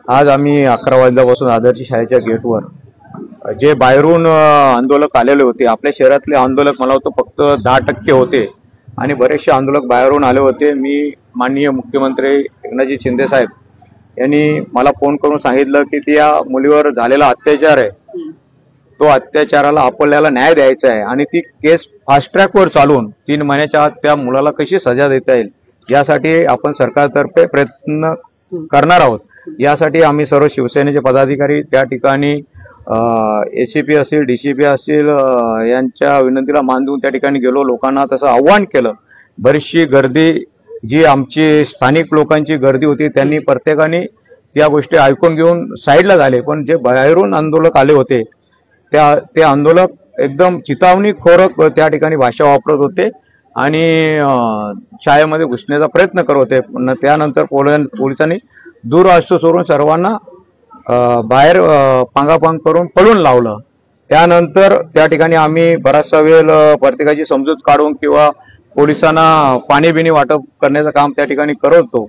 आज आम्ही 11 वाजल्यापासून आदर्श शाळेच्या गेटवर जे बाहेरून आंदोलक आलेले होते, आपल्या शहरातले आंदोलक मला वाटतं फक्त 10% होते आणि बरेचसे आंदोलक बाहेरून आले होते। मी माननीय मुख्यमंत्री एकनाथजी शिंदे साहेब यांनी मला फोन करून सांगितलं की त्या मुलीवर झालेला अत्याचार आहे, तो अत्याचाराला आपल्याला न्याय द्यायचा आहे आणि ती केस फास्ट ट्रॅकवर चालवून 3 महिन्याच्या आत त्या मुलाला कशी सजा देता येईल यासाठी आपण सरकारतर्फे प्रयत्न करणार आहोत। यासाठी आम्ही सर्व शिवसेनेचे पदाधिकारी त्या ठिकाणी एसीपी असतील, डीसीपी असतील यांच्या विनंतीला मान देऊन त्या ठिकाणी गेलो, लोकांना तसं आव्हान केलं। बरीचशी गर्दी जी आमची स्थानिक लोकांची गर्दी होती त्यांनी प्रत्येकाने त्या गोष्टी ऐकून घेऊन साईडला झाले, पण जे बाहेरून आंदोलक आले होते ते आंदोलक एकदम चितावणीखोरक त्या ठिकाणी भाषा वापरत होते आणि शाळेमध्ये घुसण्याचा प्रयत्न करत होते। त्यानंतर पोलिसांनी दूर असतो सोडून सर्वांना बाहेर पांगापांग करून पळून लावलं। त्यानंतर त्या ठिकाणी आम्ही बराचसा वेळ प्रत्येकाची समजूत काढून किंवा पोलिसांना पाणी बिणी वाटप करण्याचं काम त्या ठिकाणी करत होतो।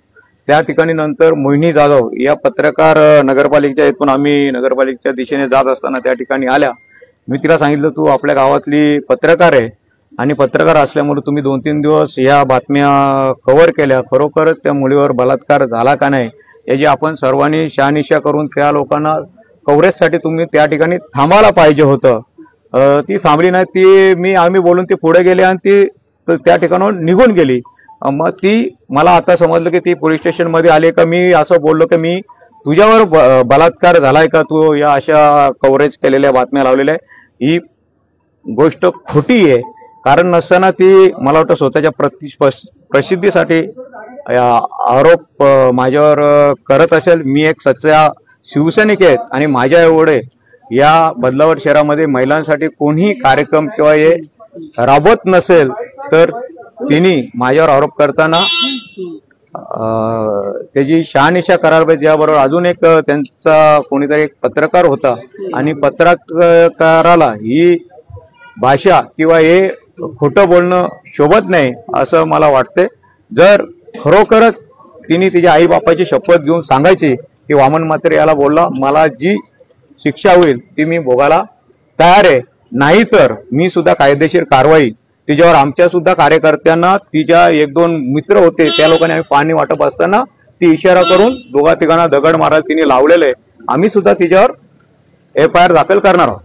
त्या ठिकाणी नंतर मोहिनी जाधव या पत्रकार नगरपालिकेच्या इथून आम्ही नगरपालिकेच्या दिशेने जात असताना त्या ठिकाणी आल्या। मी तिला सांगितलं, तू आपल्या गावातली पत्रकार आहे आणि पत्रकार असल्यामुळे तुम्ही 2-3 दिवस या बातम्या कव्हर केल्या, खरोखरच त्या मुलीवर बलात्कार झाला का नाही याची आपण सर्वांनी शहानिशा करून त्या लोकांना कव्हरेजसाठी तुम्ही त्या ठिकाणी थांबायला पाहिजे होतं। ती थांबली नाही, आम्ही बोलून ती पुढे गेली आणि ती त्या ठिकाणावर निघून गेली। मग ती मला आता समजलं की ती पोलीस स्टेशन मध्ये आली का मी असं बोललो की मी तुझ्यावर बलात्कार झालाय का, तू या अशा कव्हरेज केलेल्या बातम्या लावलेल्या आहे, ही गोष्ट खोटी आहे। कारण नसताना ती मला वाटतं स्वतःच्या प्रसिद्धीसाठी आरोप माझ्यावर करत असेल। मी एक सच्चा शिवसैनिक आहे आणि माझ्या एवढे या बदलावर शहरामध्ये महिलांसाठी कोणीही कार्यक्रम किंवा हे राबवत नसेल तर तिने माझ्यावर आरोप करताना त्याची शहानिशा करायला पाहिजे। याबरोबर अजून एक त्यांचा कोणीतरी एक पत्रकार होता आणि पत्रकाराला ही भाषा किंवा हे खोटं बोलणं शोभत नाही असं मला वाटते। जर खरोखरच तिने तिच्या आई बापाची शपथ घेऊन सांगायची की वामन म्हात्रे याला बोलला, मला जी शिक्षा होईल ती मी भोगायला तयार आहे, नाहीतर मी सुद्धा कायदेशीर कारवाई तिच्यावर। आमच्या सुद्धा कार्यकर्त्यांना तिच्या 1-2 मित्र होते, त्या लोकांनी आम्ही पाणी वाटप असताना ती इशारा करून 2-3 दगड मारायला तिने लावलेले, आम्ही सुद्धा तिच्यावर FIR दाखल करणार आहोत।